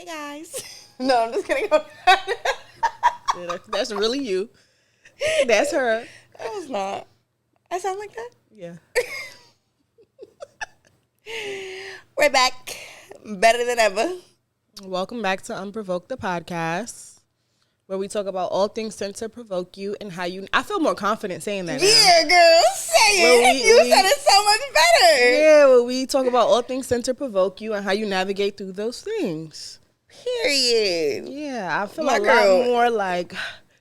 Hey guys. No, I'm just kidding. Yeah, that's really you. That's her. That was not. I sound like that? Yeah. We're back. Better than ever. Welcome back to UnProvoked, the podcast, where we talk about all things sent to provoke you and how you... I feel more confident saying that now. Yeah, girl. Say it. You said it so much better. Yeah, well, we talk about all things sent to provoke you and how you navigate through those things. Period. Yeah, I feel My a girl. lot more like...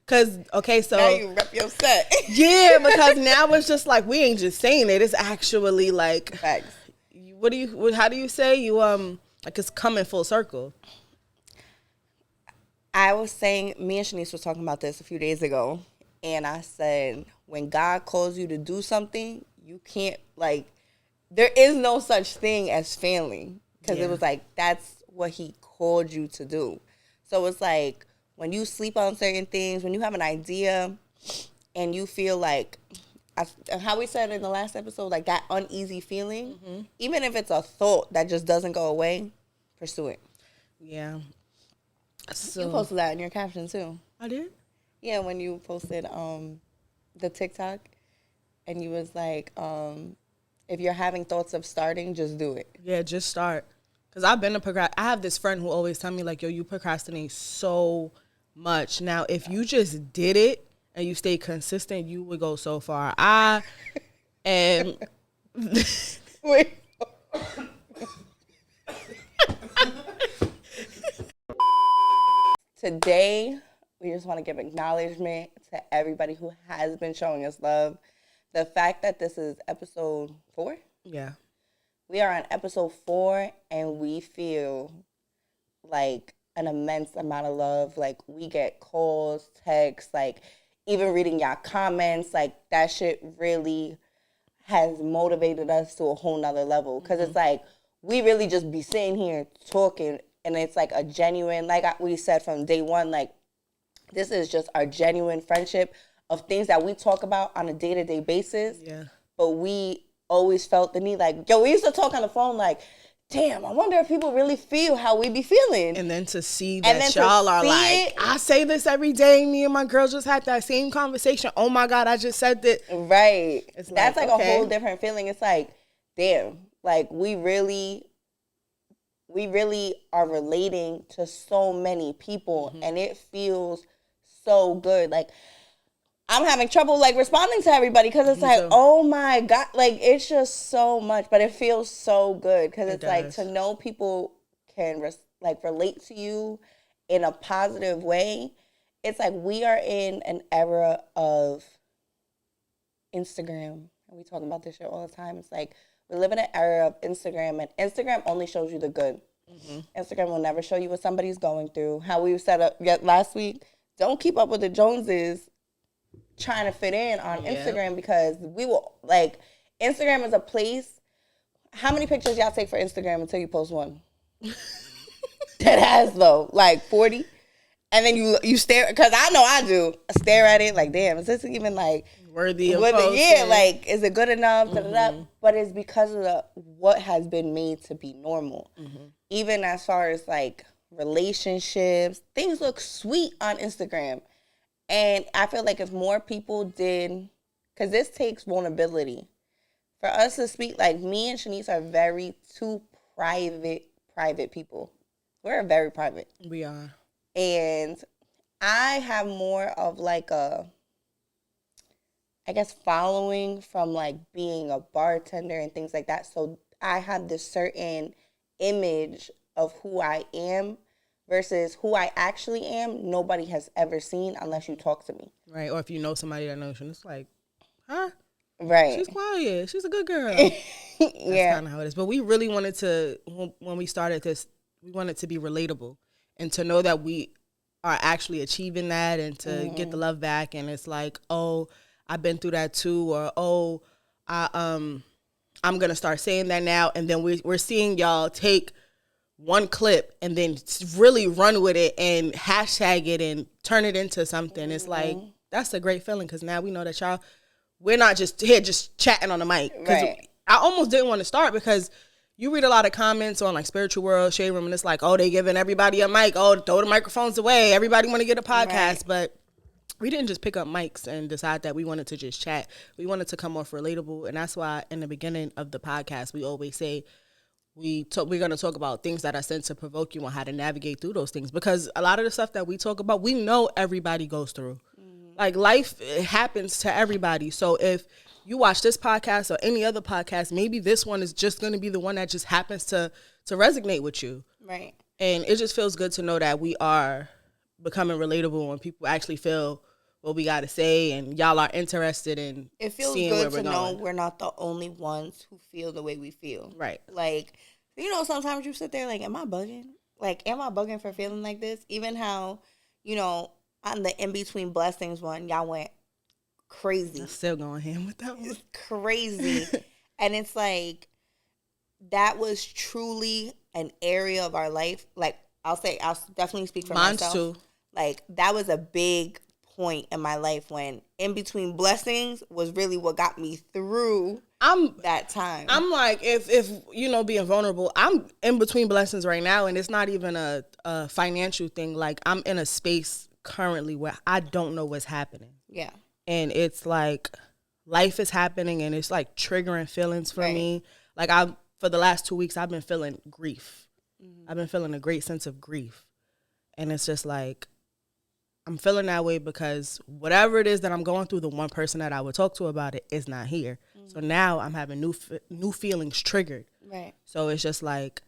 Because, okay, so... Now you rep your set. Yeah, because now it's just like, we ain't just saying it. It's actually like... Facts. How do you say? You, like it's coming full circle. I was saying, me and Shanice was talking about this a few days ago, and I said, when God calls you to do something, you can't, like, there is no such thing as failing, because it was like, that's what he called you to do. So it's like, when you sleep on certain things, when you have an idea, and you feel like, how we said in the last episode, like that uneasy feeling, even if it's a thought that just doesn't go away, pursue it. Yeah. So, You posted that in your caption too. I did? Yeah, when you posted the TikTok, and you was like, if you're having thoughts of starting, just do it. Yeah, just start. Because I've been I have this friend who always tell me, like, yo, you procrastinate so much. Now, if you just did it and you stay consistent, you would go so far. I am... Wait. Today, we just want to give acknowledgement to everybody who has been showing us love. The fact that this is episode 4. Yeah. We are on episode 4, and we feel like an immense amount of love. Like, we get calls, texts, like, even reading y'all comments. Like, that shit really has motivated us to a whole nother level. Because it's like, we really just be sitting here talking, and it's like a genuine, like we said from day one, like, this is just our genuine friendship of things that we talk about on a day-to-day basis. Yeah. But we always felt the need, like, yo, we used to talk on the phone like, damn, I wonder if people really feel how we be feeling. And then to see that y'all are like, I say this every day. Me and my girls just had that same conversation. Oh my God, I just said that. Right. It's That's like okay. a whole different feeling. It's like, damn, like we really are relating to so many people, and it feels so good. Like, I'm having trouble, like, responding to everybody because it's like, oh my God, like, it's just so much, but it feels so good because it's like to know people can relate to you in a positive way. It's like we are in an era of Instagram, and we talk about this shit all the time. It's like we live in an era of Instagram, and Instagram only shows you the good. Instagram will never show you what somebody's going through. How we set up last week, don't keep up with the Joneses trying to fit in on Instagram, because we will, like, Instagram is a place. How many pictures y'all take for Instagram until you post one? That has, though, like 40. And then you stare, because I know I do, stare at it like, damn, is this even like worthy of posting? Yeah, like, is it good enough? But it's because of what has been made to be normal. Even as far as like relationships, things look sweet on Instagram. And I feel like if more people did, because this takes vulnerability. For us to speak, like, me and Shanice are very two private people. We're very private. We are. And I have more of like a, I guess, following from like being a bartender and things like that. So I have this certain image of who I am versus who I actually am. Nobody has ever seen unless you talk to me. Right. Or if you know somebody that knows you, it's like, huh? Right. She's quiet. She's a good girl. That's kind of how it is. But we really wanted to, when we started this, we wanted to be relatable and to know that we are actually achieving that and to get the love back. And it's like, oh, I've been through that too. Or, oh, I'm going to start saying that now. And then we're seeing y'all take one clip and then really run with it and hashtag it and turn it into something. It's like, that's a great feeling, because now we know that y'all, we're not just here just chatting on the mic. Because I almost didn't want to start because you read a lot of comments on like Spiritual World, Shade Room, and it's like, oh, they giving everybody a mic. Oh, throw the microphones away. Everybody want to get a podcast. Right. But we didn't just pick up mics and decide that we wanted to just chat. We wanted to come off relatable. And that's why in the beginning of the podcast, we always say we're going to talk about things that are sent to provoke you on how to navigate through those things. Because a lot of the stuff that we talk about, we know everybody goes through. Like, life, it happens to everybody. So if you watch this podcast or any other podcast, maybe this one is just going to be the one that just happens to resonate with you. Right. And it just feels good to know that we are becoming relatable and people actually feel what we got to say, and y'all are interested in it feels seeing good where we're to know going. We're not the only ones who feel the way we feel. Right. Like, you know, sometimes you sit there like, am I bugging? Like, am I bugging for feeling like this? Even how, you know, on the In Between Blessings one, y'all went crazy. I'm still going ham with that one. It's crazy. And it's like, that was truly an area of our life. Like, I'll definitely speak for myself. Too. Like, that was a big point in my life when In Between Blessings was really what got me through that time. I'm like, if you know, being vulnerable, I'm in between blessings right now, and it's not even a financial thing. Like, I'm in a space currently where I don't know what's happening. Yeah. And it's like life is happening and it's like triggering feelings for me. Like, for the last 2 weeks, I've been feeling grief. I've been feeling a great sense of grief. And it's just like, I'm feeling that way because whatever it is that I'm going through, the one person that I would talk to about it is not here. So now I'm having new feelings triggered. Right. So it's just like,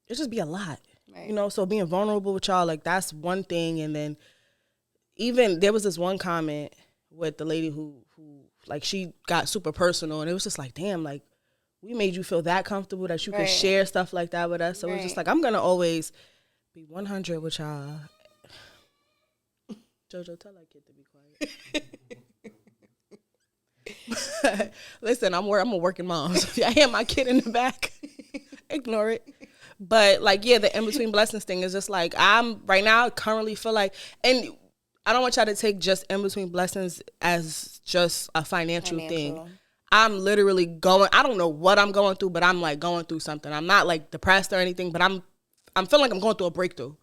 it just be a lot. Right. You know, so being vulnerable with y'all, like, that's one thing. And then even there was this one comment with the lady who like, she got super personal, and it was just like, damn, like, we made you feel that comfortable that you could share stuff like that with us. So it's just like, I'm going to always be 100 with y'all. Jojo, tell that kid to be quiet. Listen, I'm a working mom. So if I hear my kid in the back, ignore it. But like, yeah, the In Between Blessings thing is just like, I'm right now currently feel like, and I don't want y'all to take just In Between Blessings as just a financial thing. I'm literally I don't know what I'm going through, but I'm like going through something. I'm not like depressed or anything, but I'm feeling like I'm going through a breakthrough.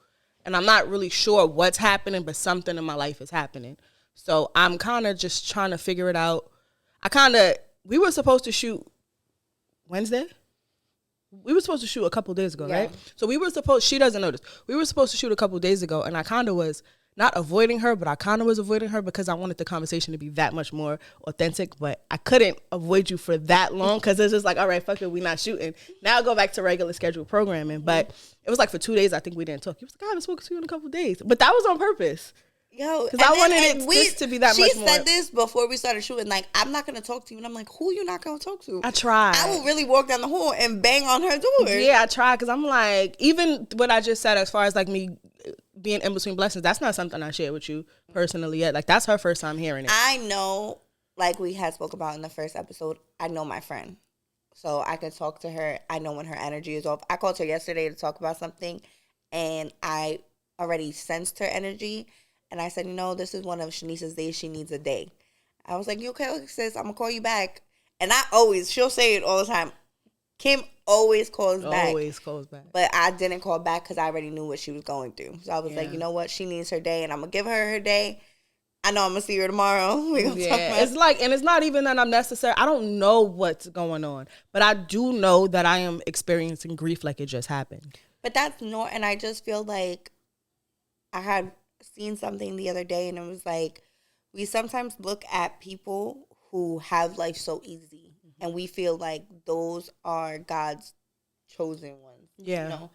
And I'm not really sure what's happening, but something in my life is happening. So I'm kind of just trying to figure it out. We were supposed to shoot Wednesday. We were supposed to shoot a couple days ago, right? So she doesn't know this. We were supposed to shoot a couple days ago, and I kind of was not avoiding her, but I kind of was avoiding her because I wanted the conversation to be that much more authentic, but I couldn't avoid you for that long because it's just like, all right, fuck it, we not shooting. Now I'll go back to regular scheduled programming. But it was like for 2 days, I think we didn't talk. He was like, I haven't spoken to you in a couple of days. But that was on purpose. Yo, because I wanted this to be that much more. She said this before we started shooting, like, I'm not going to talk to you. And I'm like, who you not going to talk to? I tried. I will really walk down the hall and bang on her door. Yeah, I tried because I'm like, even what I just said as far as like me being in between blessings, that's not something I shared with you personally yet. Like, that's her first time hearing it. I know, like we had spoke about in the first episode, I know my friend. So I can talk to her. I know when her energy is off. I called her yesterday to talk about something, and I already sensed her energy. And I said, you know, this is one of Shanice's days. She needs a day. I was like, you okay, sis? I'm going to call you back. And she'll say it all the time. Kim always calls back. Always calls back. But I didn't call back because I already knew what she was going through. So I was like, you know what? She needs her day, and I'm going to give her day. I know I'm going to see her tomorrow. We're going to talk about it. It's like, and it's not even that I'm necessary. I don't know what's going on. But I do know that I am experiencing grief like it just happened. But that's and I just feel like I had seen something the other day, and it was like, we sometimes look at people who have life so easy, and we feel like those are God's chosen ones. Yeah. You know?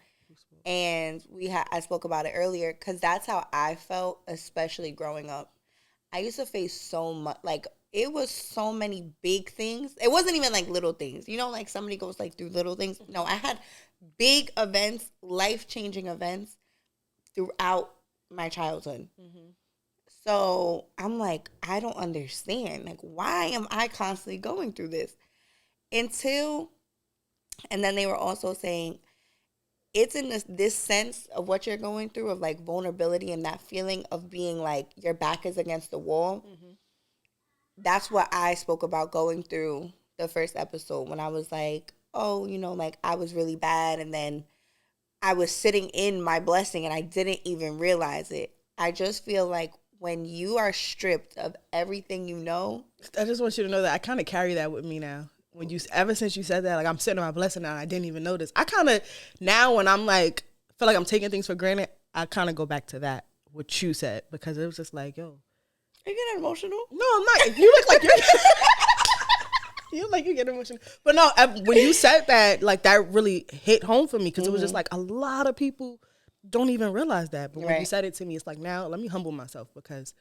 And I spoke about it earlier because that's how I felt, especially growing up. I used to face so much, like, it was so many big things. It wasn't even like little things. You know, like somebody goes like through little things. No, I had big events, life-changing events throughout my childhood. So I'm like, I don't understand. Like, why am I constantly going through this? And then they were also saying, it's in this sense of what you're going through, of like vulnerability and that feeling of being like your back is against the wall. That's what I spoke about going through the first episode when I was like, oh, like I was really bad and then I was sitting in my blessing and I didn't even realize it. I just feel like when you are stripped of everything I just want you to know that I kind of carry that with me now. Ever since you said that, like I'm sitting in my blessing now, and I didn't even notice. I kind of now when I'm like feel like I'm taking things for granted, I kind of go back to that what you said because it was just like, yo, are you getting emotional? No, I'm not. You look like you're. You look like you get emotional, but no. When you said that, like that really hit home for me because it was just like a lot of people don't even realize that. But when you said it to me, it's like now let me humble myself because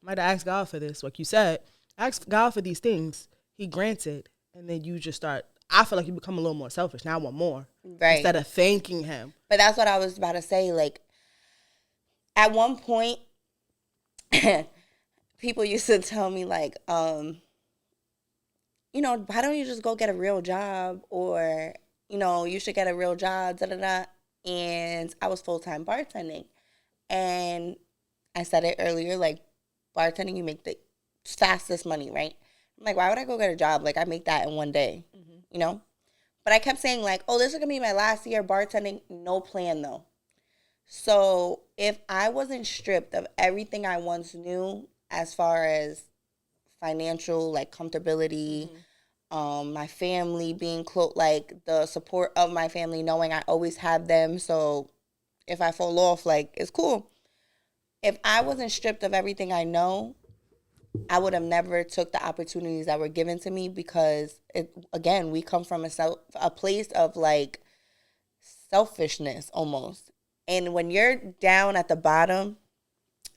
I might have asked God for this. Like you said, ask God for these things. He granted. And then you just start, I feel like you become a little more selfish. Now I want more. Right. Instead of thanking him. But that's what I was about to say. Like, at one point, people used to tell me, like, why don't you just go get a real job? Or, you should get a real job, da-da-da. And I was full-time bartending. And I said it earlier, like, bartending, you make the fastest money, right? I'm like, why would I go get a job? Like, I make that in one day, But I kept saying, like, oh, this is going to be my last year bartending. No plan, though. So if I wasn't stripped of everything I once knew as far as financial, like, comfortability, my family being close, like, the support of my family, knowing I always have them. So if I fall off, like, it's cool. If I wasn't stripped of everything I know, I would have never took the opportunities that were given to me because, we come from a place of, like, selfishness almost. And when you're down at the bottom,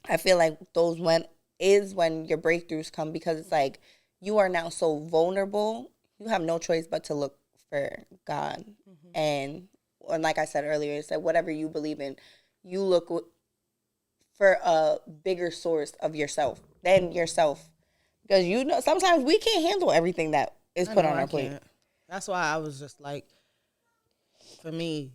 I feel like when your breakthroughs come because it's like you are now so vulnerable. You have no choice but to look for God. And like I said earlier, it's like whatever you believe in, you look for a bigger source of yourself than yourself. Because sometimes we can't handle everything that is put on our plate. That's why I was just like, for me,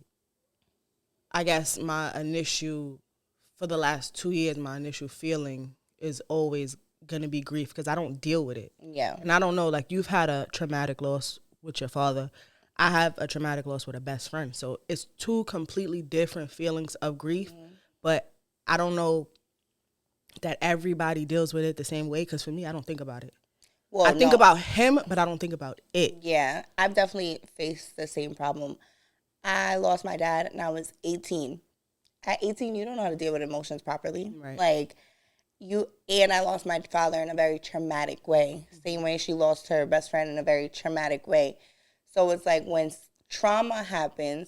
I guess for the last 2 years, my initial feeling is always going to be grief because I don't deal with it. Yeah. And I don't know, like you've had a traumatic loss with your father. I have a traumatic loss with a best friend. So it's two completely different feelings of grief. But I don't know that everybody deals with it the same way because for me, I don't think about it. Well, I think about him, but I don't think about it. Yeah, I've definitely faced the same problem. I lost my dad and I was 18. At 18, you don't know how to deal with emotions properly. Right. Like, and I lost my father in a very traumatic way. Same way she lost her best friend in a very traumatic way. So it's like when trauma happens,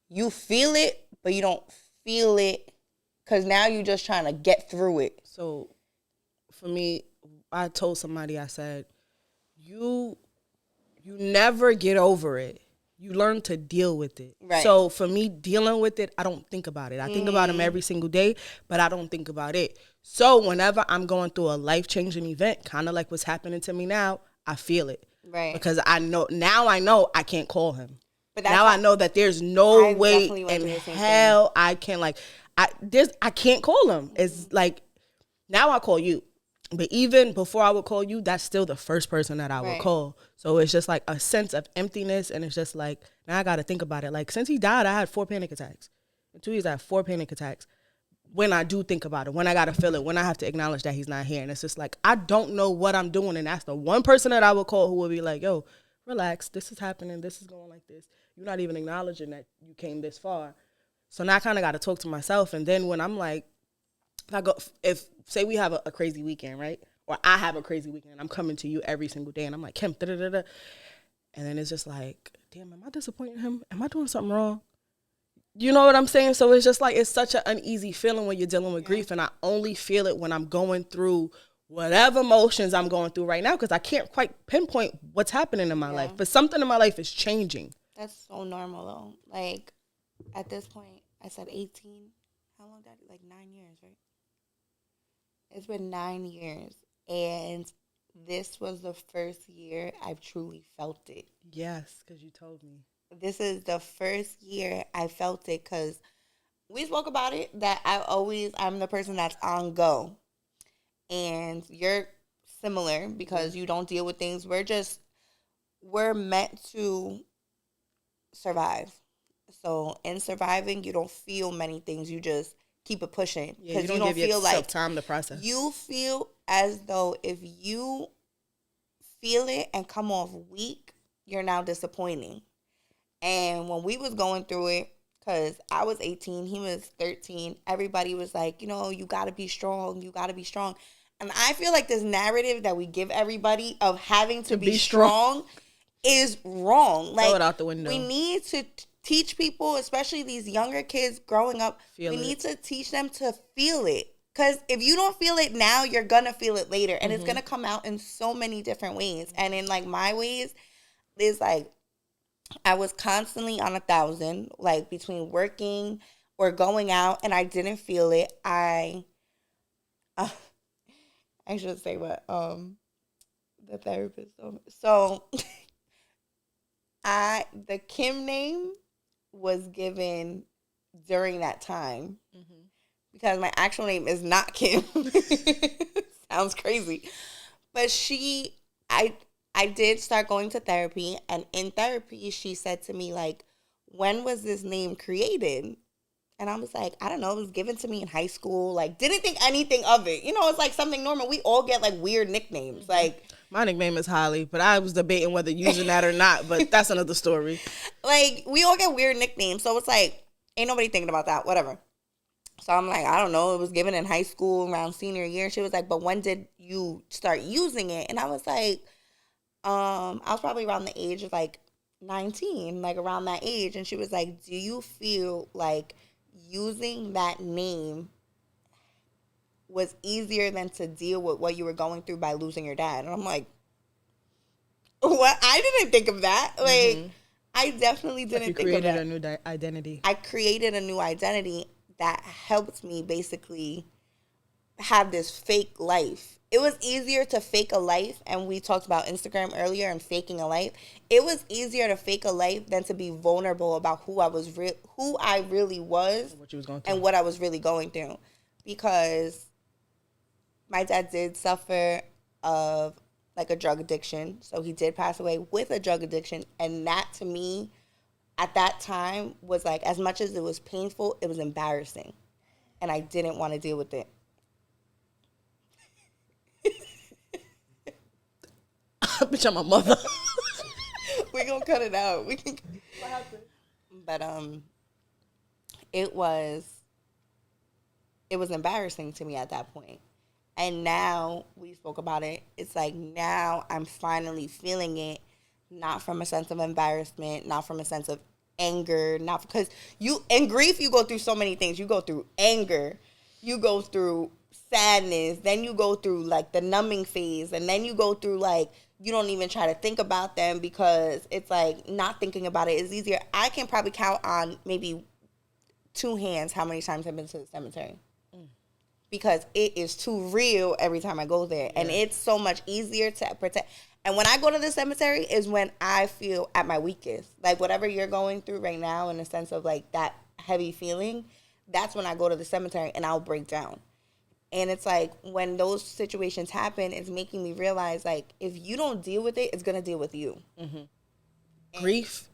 you feel it, but you don't feel it because now you're just trying to get through it. So for me, I told somebody, I said, you never get over it. You learn to deal with it. Right. So for me, dealing with it, I don't think about it. I think about him every single day, but I don't think about it. So whenever I'm going through a life-changing event, kind of like what's happening to me now, I feel it. Right. Because I know I can't call him. But now I know that there's no way in hell I can I can't call him. It's like now I call you. But even before I would call you, that's still the first person that I would call. So it's just like a sense of emptiness. And it's just like, now I got to think about it. Like, since he died, I had 4 panic attacks. In 2 years, I had 4 panic attacks. When I do think about it, when I got to feel it, when I have to acknowledge that he's not here. And it's just like, I don't know what I'm doing. And that's the one person that I would call who would be like, yo, relax. This is happening. This is going like this. You're not even acknowledging that you came this far. So now I kind of got to talk to myself. And then when I'm like, say we have a crazy weekend, right? Or I have a crazy weekend, I'm coming to you every single day, and I'm like, Kim, da-da-da-da. And then it's just like, damn, am I disappointing him? Am I doing something wrong? You know what I'm saying? So it's just like, it's such an uneasy feeling when you're dealing with grief, and I only feel it when I'm going through whatever emotions I'm going through right now, because I can't quite pinpoint what's happening in my life. But something in my life is changing. That's so normal, though. Like, at this point, I said 18. How long that? Like 9 years, right? It's been 9 years, and this was the first year I've truly felt it. Yes, because you told me. This is the first year I felt it because we spoke about it, that I'm the person that's on go. And you're similar because you don't deal with things. We're meant to survive. So in surviving, you don't feel many things. You just keep it pushing. Yeah, you don't give yourself time to process. You feel as though if you feel it and come off weak, you're now disappointing. And when we was going through it, because I was 18, he was 13, everybody was like, you know, you got to be strong. You got to be strong. And I feel like this narrative that we give everybody of having to be strong is wrong. Like, throw it out the window. We need to teach people, especially these younger kids growing up, we need to teach them to feel it. Because if you don't feel it now, you're going to feel it later. And it's going to come out in so many different ways. And in, like, my ways, is, like, I was constantly on 1,000, like, between working or going out, and I didn't feel it. I should say what the therapist told me. So, the Kim name was given during that time. Because my actual name is not Kim. Sounds crazy. But I did start going to therapy. And in therapy, she said to me, like, when was this name created? And I was like, I don't know. It was given to me in high school. Like, didn't think anything of it. You know, it's like something normal. We all get, like, weird nicknames. Like, my nickname is Holly, but I was debating whether using that or not. But that's another story. Like, we all get weird nicknames. So it's like, ain't nobody thinking about that. Whatever. So I'm like, I don't know. It was given in high school around senior year. She was like, but when did you start using it? And I was like, I was probably around the age of like 19, like around that age. And she was like, do you feel like using that name was easier than to deal with what you were going through by losing your dad? And I'm like, what? I didn't think of that. Like, I definitely didn't think of that. You created a new identity. I created a new identity that helped me basically have this fake life. It was easier to fake a life, and we talked about Instagram earlier and faking a life. It was easier to fake a life than to be vulnerable about who I really was, what you was going through, and what I was really going through. Because my dad did suffer of like a drug addiction, so he did pass away with a drug addiction, and that to me, at that time, was like, as much as it was painful, it was embarrassing. And I didn't want to deal with it. Bitch, I'm my mother. We're going to cut it out. What happened? But it was embarrassing to me at that point. And now, we spoke about it, it's like now I'm finally feeling it. Not from a sense of embarrassment, not from a sense of anger, not because in grief, you go through so many things. You go through anger, you go through sadness, then you go through like the numbing phase, and then you go through like, you don't even try to think about them because it's like not thinking about it is easier. I can probably count on maybe 2 hands how many times I've been to the cemetery. Because it is too real every time I go there. Yeah. And it's so much easier to protect. And when I go to the cemetery is when I feel at my weakest. Like whatever you're going through right now in the sense of like that heavy feeling, that's when I go to the cemetery and I'll break down. And it's like when those situations happen, it's making me realize like if you don't deal with it, it's going to deal with you. Grief,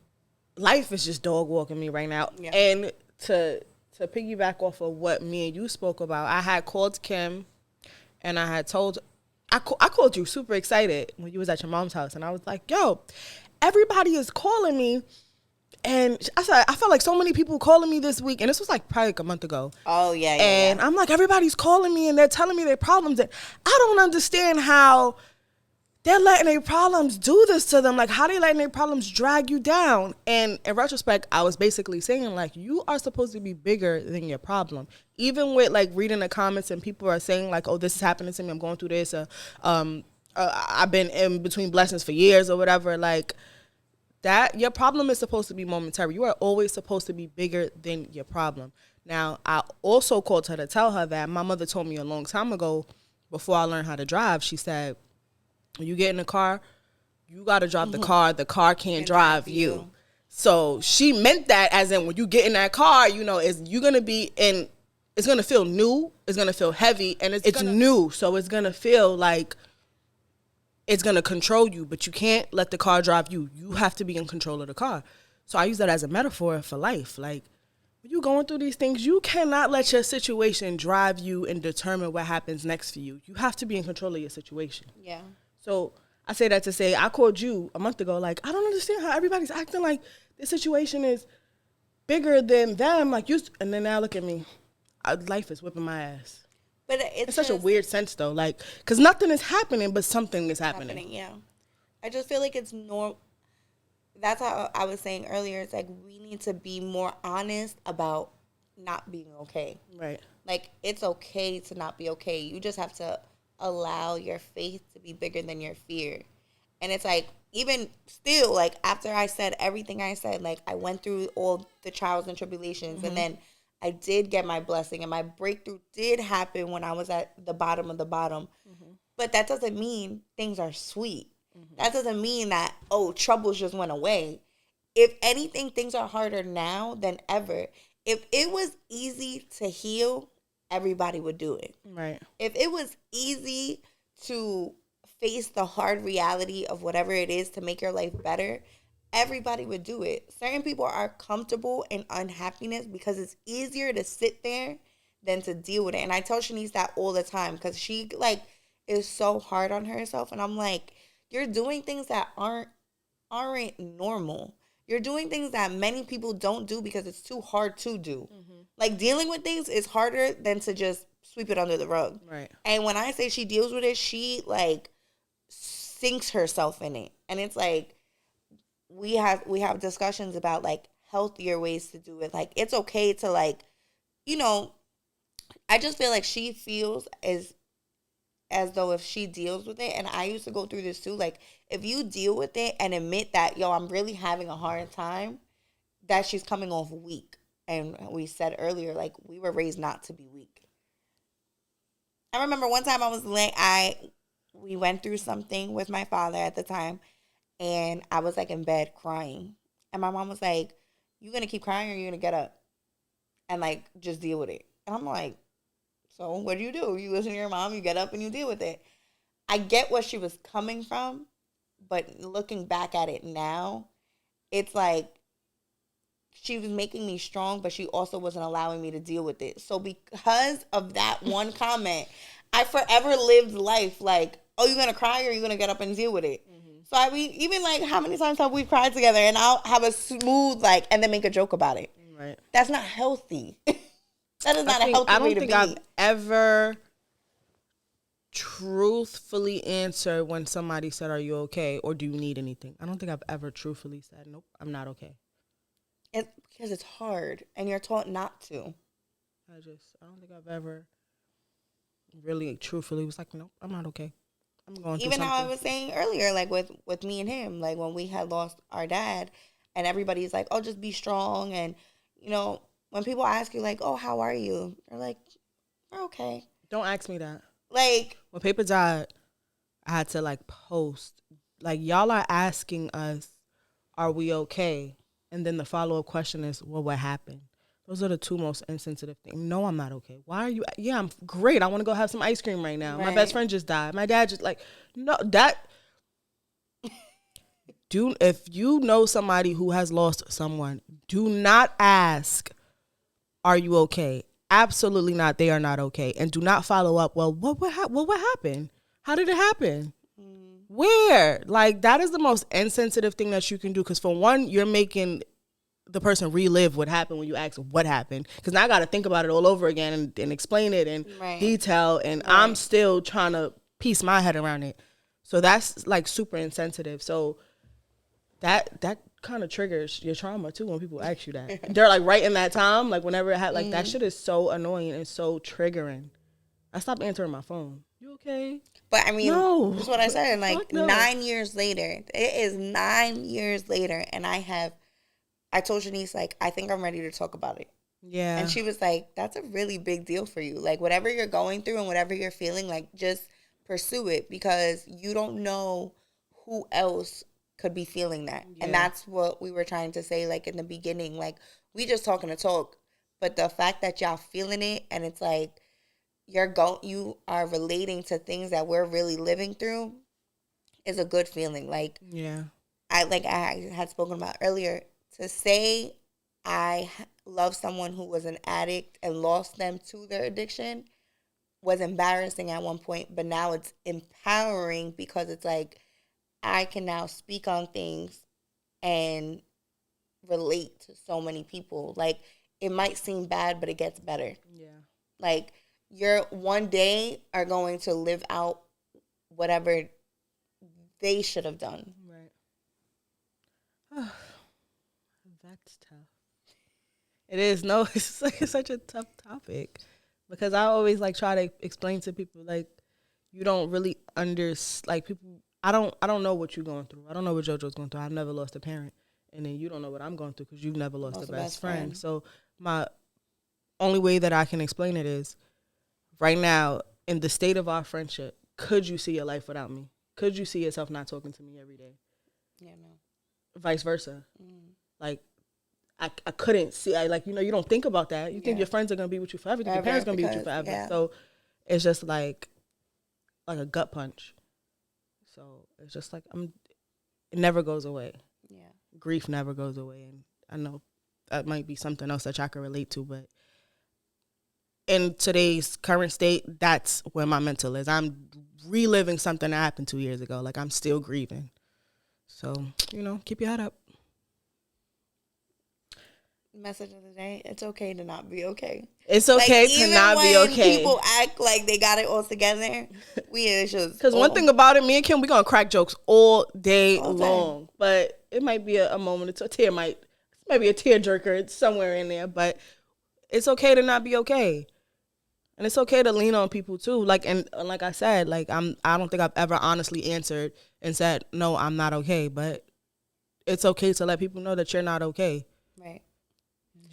life is just dog walking me right now. Yeah. And to piggyback off of what me and you spoke about, I had called Kim and I had told, I called you super excited when you was at your mom's house. And I was like, yo, everybody is calling me. And I said, I felt like so many people calling me this week. And this was like probably like a month ago. Oh, yeah. And I'm like, everybody's calling me and they're telling me their problems. And I don't understand how they're letting their problems do this to them. Like, how they letting their problems drag you down? And in retrospect, I was basically saying, like, you are supposed to be bigger than your problem. Even with, like, reading the comments and people are saying, like, oh, this is happening to me. I'm going through this. I've been in between blessings for years or whatever. Like, that, your problem is supposed to be momentary. You are always supposed to be bigger than your problem. Now, I also called her to tell her that my mother told me a long time ago, before I learned how to drive, she said, when you get in the car, you got to drive the car. The car can't drive you. So she meant that as in when you get in that car, you know, you're going to be in, it's going to feel new. It's going to feel heavy. And it's new. So it's going to feel like it's going to control you. But you can't let the car drive you. You have to be in control of the car. So I use that as a metaphor for life. Like, when you're going through these things, you cannot let your situation drive you and determine what happens next for you. You have to be in control of your situation. Yeah. So I say that to say, I called you a month ago, like, I don't understand how everybody's acting like this situation is bigger than them. Like, and then now look at me. Life is whipping my ass. But it's such a weird sense, though. Like, because nothing is happening, but something is happening. Yeah. I just feel like it's normal. That's how I was saying earlier. It's like we need to be more honest about not being okay. Right. Like, it's okay to not be okay. You just have to allow your faith to be bigger than your fear. And it's like, even still, like, after I said everything I said, like, I went through all the trials and tribulations, mm-hmm. and then I did get my blessing, and my breakthrough did happen when I was at the bottom of the bottom. Mm-hmm. But that doesn't mean things are sweet. Mm-hmm. That doesn't mean that, troubles just went away. If anything, things are harder now than ever. If it was easy to heal, everybody would do it. Right. If it was easy to face the hard reality of whatever it is to make your life better, everybody would do it. Certain people are comfortable in unhappiness because it's easier to sit there than to deal with it. And I tell Shanice that all the time because she, like, is so hard on herself. And I'm like, you're doing things that aren't normal. You're doing things that many people don't do because it's too hard to do. Mm-hmm. Like, dealing with things is harder than to just sweep it under the rug. Right. And when I say she deals with it, she, like, sinks herself in it. And it's like, we have discussions about, like, healthier ways to do it. Like, it's okay to, like, I just feel like she feels as though if she deals with it, and I used to go through this too, like, if you deal with it and admit that, I'm really having a hard time, that she's coming off weak. And we said earlier, like, we were raised not to be weak. I remember one time we went through something with my father at the time, and I was, like, in bed crying. And my mom was like, you going to keep crying or you going to get up and, like, just deal with it? And I'm like, so what do? You listen to your mom, you get up and you deal with it. I get where she was coming from, but looking back at it now, it's like she was making me strong, but she also wasn't allowing me to deal with it. So because of that one comment, I forever lived life like, you're going to cry or you're going to get up and deal with it. Mm-hmm. So I mean, even like how many times have we cried together and I'll have a smooth, like, and then make a joke about it. Right. That's not healthy. That is not a healthy way to be. I don't think I've ever truthfully answered when somebody said, are you okay? Or do you need anything? I don't think I've ever truthfully said, nope, I'm not okay. Because it's hard and you're taught not to. I don't think I've ever really truthfully was like, nope, I'm not okay. I'm going through something. Even how I was saying earlier, like with me and him, like when we had lost our dad and everybody's like, just be strong. And, when people ask you, like, how are you? They're like, we're okay. Don't ask me that. Like, when Paper died, I had to, like, post. Like, y'all are asking us, are we okay? And then the follow-up question is, well, what happened? Those are the two most insensitive things. No, I'm not okay. Why are you? Yeah, I'm great. I want to go have some ice cream right now. Right. My best friend just died. My dad just, like, no, that. If you know somebody who has lost someone, do not ask, are you okay? Absolutely not. They are not okay. And do not follow up. Well, what happened? How did it happen? Where? Like, that is the most insensitive thing that you can do. Because for one, you're making the person relive what happened when you ask what happened. Because now I got to think about it all over again and explain it in detail. And I'm still trying to piece my head around it. So that's, like, super insensitive. So that kind of triggers your trauma too when people ask you that. They're like right in that time, like whenever it had, like that shit is so annoying and so triggering. I stopped answering my phone. You okay? But I mean, no. That's what I said. Like no. 9 years later, it is 9 years later, and I told Janice, like, I think I'm ready to talk about it. Yeah. And she was like, that's a really big deal for you. Like, whatever you're going through and whatever you're feeling, like, just pursue it because you don't know who else could be feeling that. Yeah. And that's what we were trying to say, like, in the beginning. Like, we just talking to talk. But the fact that y'all feeling it and it's like you are relating to things that we're really living through is a good feeling. Like, yeah. I had spoken about earlier, to say I love someone who was an addict and lost them to their addiction was embarrassing at one point, but now it's empowering because it's like I can now speak on things and relate to so many people. Like, it might seem bad, but it gets better. Yeah. Like, you're one day are going to live out whatever they should have done. Right. That's tough. It is. No, it's like it's such a tough topic because I always like try to explain to people like you don't really like people. I don't know what you're going through. I don't know what JoJo's going through. I've never lost a parent, and then you don't know what I'm going through because you've never lost a best friend. So my only way that I can explain it is right now in the state of our friendship. Could you see your life without me? Could you see yourself not talking to me every day? Yeah, no. Vice versa. Like. I couldn't see. You don't think about that. You think your friends are going to be with you forever. Your parents are going to be with you forever. Yeah. So it's just like a gut punch. So it's just like it never goes away. Yeah. Grief never goes away. And I know that might be something else that y'all can relate to, but in today's current state, that's where my mental is. I'm reliving something that happened 2 years ago. Like, I'm still grieving. So, keep your head up. Message of the day: it's okay to not be okay. It's okay to not be okay. People act like they got it all together. Because one thing about it, me and Kim, we gonna crack jokes all day long. But it might be a moment. A tear might be a tear jerker. It's somewhere in there. But it's okay to not be okay, and it's okay to lean on people too. Like I said, like I don't think I've ever honestly answered and said no, I'm not okay. But it's okay to let people know that you're not okay. Right.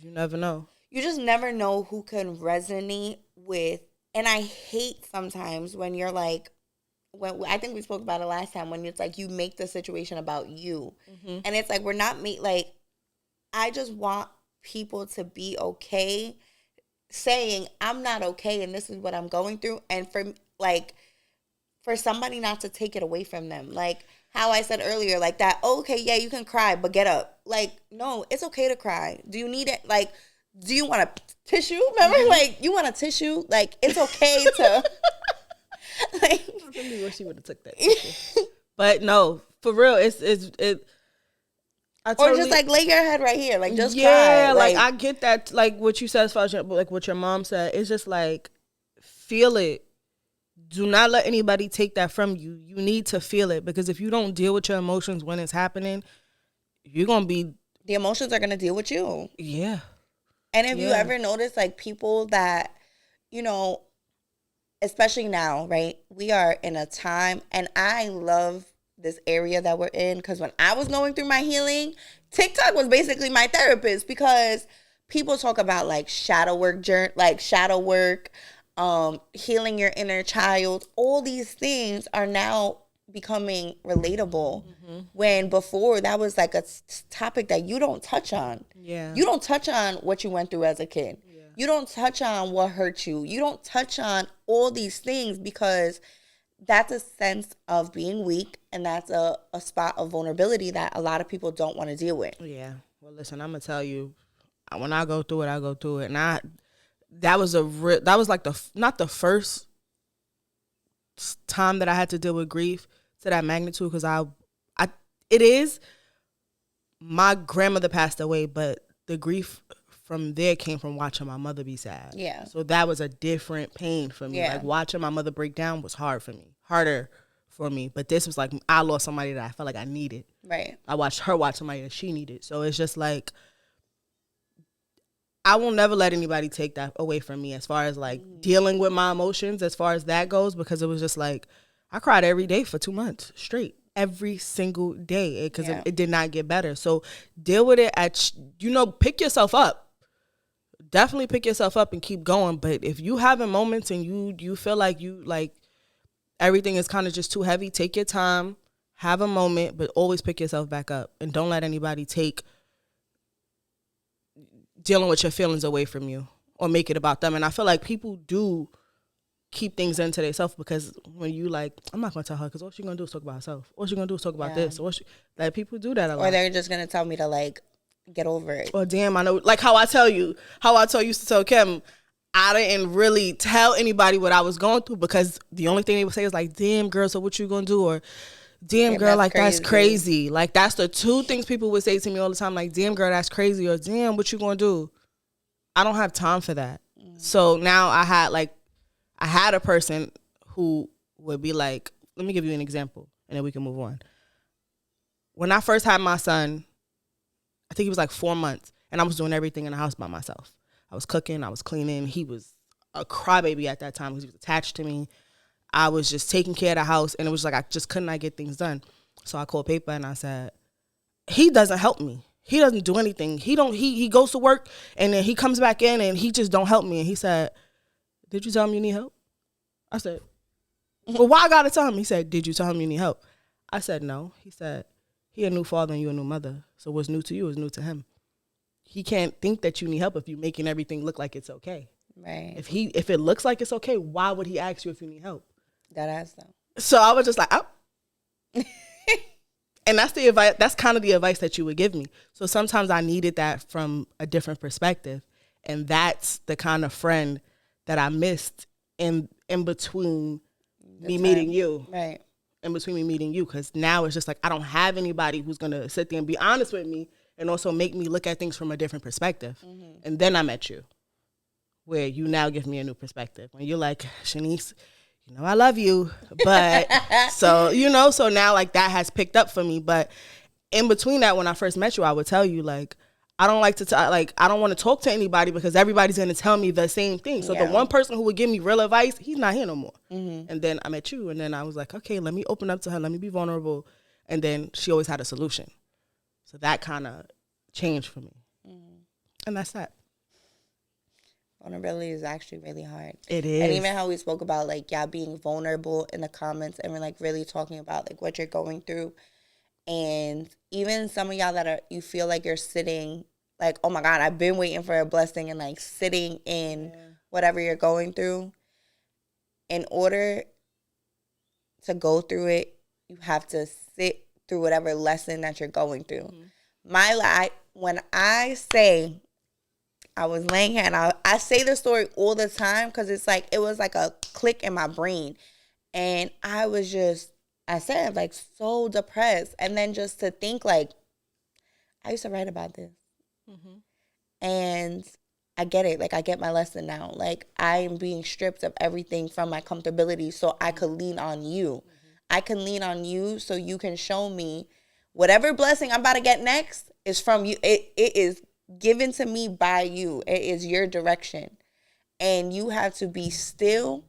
You never know. You just never know who can resonate with. And I hate sometimes when you're like, I think we spoke about it last time, when it's like you make the situation about you. Mm-hmm. And it's like, we're not I just want people to be okay saying, I'm not okay and this is what I'm going through. And for somebody not to take it away from them. Like how I said earlier, like that, okay, yeah, you can cry, but get up. Like, no, it's okay to cry. Do you need it? Like, do you want a tissue? Remember? Mm-hmm. Like, you want a tissue? Like, it's okay to... I really wish you would have took that tissue. But no, for real, or just like lay your head right here. Like, just cry. Yeah, like I get that, like what you said as far as like what your mom said. It's just like, feel it. Do not let anybody take that from you. You need to feel it, because if you don't deal with your emotions when it's happening, you're going to be... The emotions are going to deal with you. Yeah. And if you ever notice, like, people that, especially now, right? We are in a time, and I love this area that we're in, because when I was going through my healing, TikTok was basically my therapist, because people talk about, like, shadow work, healing your inner child. All these things are now becoming relatable. Mm-hmm. When before that was like a topic that you don't touch on. Yeah. You don't touch on what you went through as a kid. Yeah. You don't touch on what hurt you. You don't touch on all these things, because that's a sense of being weak, and that's a spot of vulnerability that a lot of people don't want to deal with. Yeah. Well, listen, I'm gonna tell you, when I go through it, I go through it, and that was like not the first time that I had to deal with grief to that magnitude, because it is, my grandmother passed away, but the grief from there came from watching my mother be sad. Yeah. So that was a different pain for me. Yeah. Like watching my mother break down was harder for me. But this was like, I lost somebody that I felt like I needed. Right. I watched her watch somebody that she needed. So it's just like, I will never let anybody take that away from me as far as like dealing with my emotions, as far as that goes, because it was just like, I cried every day for 2 months straight, every single day, because it did not get better. So deal with it pick yourself up. Definitely pick yourself up and keep going. But if you having moments and you feel like everything is kind of just too heavy, take your time, have a moment, but always pick yourself back up, and don't let anybody take dealing with your feelings away from you or make it about them. And I feel like people do keep things into themselves, because when you like, I'm not going to tell her, because all she's going to do is talk about herself. All she's going to do is talk about this. Like, people do that a lot. Or they're just going to tell me to like get over it. Or damn, I know, like how I used to tell Kim, I didn't really tell anybody what I was going through because the only thing they would say is like, damn girl, so what you gonna do? Or damn girl, like that's crazy. Like that's the two things people would say to me all the time, like damn girl, that's crazy, or damn, what you gonna do? I don't have time for that. So now I had a person who would be like, let me give you an example and then we can move on. When I first had my son, I think he was like 4 months, and I was doing everything in the house by myself. I was cooking, I was cleaning. He was a crybaby at that time because he was attached to me. I was just taking care of the house, and it was like I just could not get things done. So I called Paper and I said, he doesn't help me. He doesn't do anything. He goes to work and then he comes back in and he just don't help me. And he said, did you tell him you need help? I said, well, why I gotta tell him? He said, did you tell him you need help? I said, no. He said, he a new father and you a new mother. So what's new to you is new to him. He can't think that you need help if you're making everything look like it's okay. Right. If it looks like it's okay, why would he ask you if you need help? That ass though. So I was just like, oh. And that's the advice. That's kind of the advice that you would give me. So sometimes I needed that from a different perspective, and that's the kind of friend that I missed in between me meeting you. Right. In between me meeting you, because now it's just like I don't have anybody who's gonna sit there and be honest with me, and also make me look at things from a different perspective. Mm-hmm. And then I met you, where you now give me a new perspective. When you're like, Shanice, you know I love you, but so now like that has picked up for me. But in between that, when I first met you, I would tell you like I don't like to I don't want to talk to anybody because everybody's gonna tell me the same thing. So the one person who would give me real advice, he's not here no more. Mm-hmm. And then I met you, and then I was like, okay, let me open up to her, let me be vulnerable, and then she always had a solution. So that kind of changed for me, and that's that. Vulnerability is actually really hard. It is. And even how we spoke about like being vulnerable in the comments, and we're like really talking about like what you're going through. And even some of y'all that you feel like you're sitting like, oh my God, I've been waiting for a blessing, and like sitting in whatever you're going through. In order to go through it, you have to sit through whatever lesson that you're going through. Mm-hmm. When I say I was laying here, and I say this story all the time because it's like it was like a click in my brain, and I said like so depressed, and then just to think like I used to write about this, and I get it. Like I get my lesson now. Like I am being stripped of everything from my comfortability, so I could lean on you. I can lean on you so you can show me whatever blessing I'm about to get next is from you. It is given to me by you. It is your direction. And you have to be still,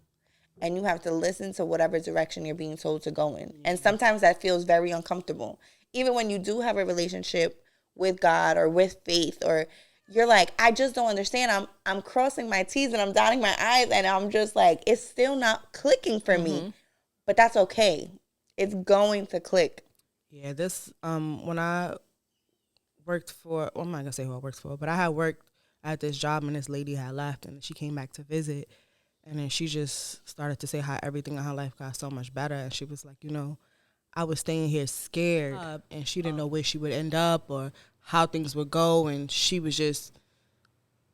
and you have to listen to whatever direction you're being told to go in. And sometimes that feels very uncomfortable. Even when you do have a relationship with God or with faith, or you're like, I just don't understand. I'm crossing my T's and I'm dotting my I's, and I'm just like, it's still not clicking for me. But that's okay. It's going to click. Yeah, this when I worked for, well, I'm not gonna say who I worked for, but I had worked at this job, and this lady had left, and she came back to visit, and then she just started to say how everything in her life got so much better, and she was like, I was staying here scared, and she didn't know where she would end up or how things would go, and she was just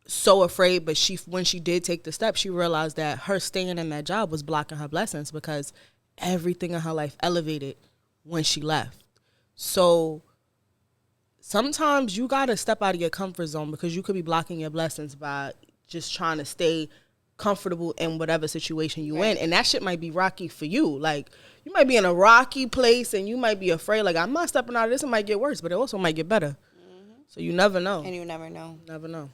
so afraid. But when she did take the step, she realized that her staying in that job was blocking her blessings because everything in her life elevated when she left. So sometimes you got to step out of your comfort zone because you could be blocking your blessings by just trying to stay comfortable in whatever situation you in. And that shit might be rocky for you. Like, you might be in a rocky place and you might be afraid, like, I'm not stepping out of this, it might get worse, but it also might get better. So you never know. And you never know. Never know.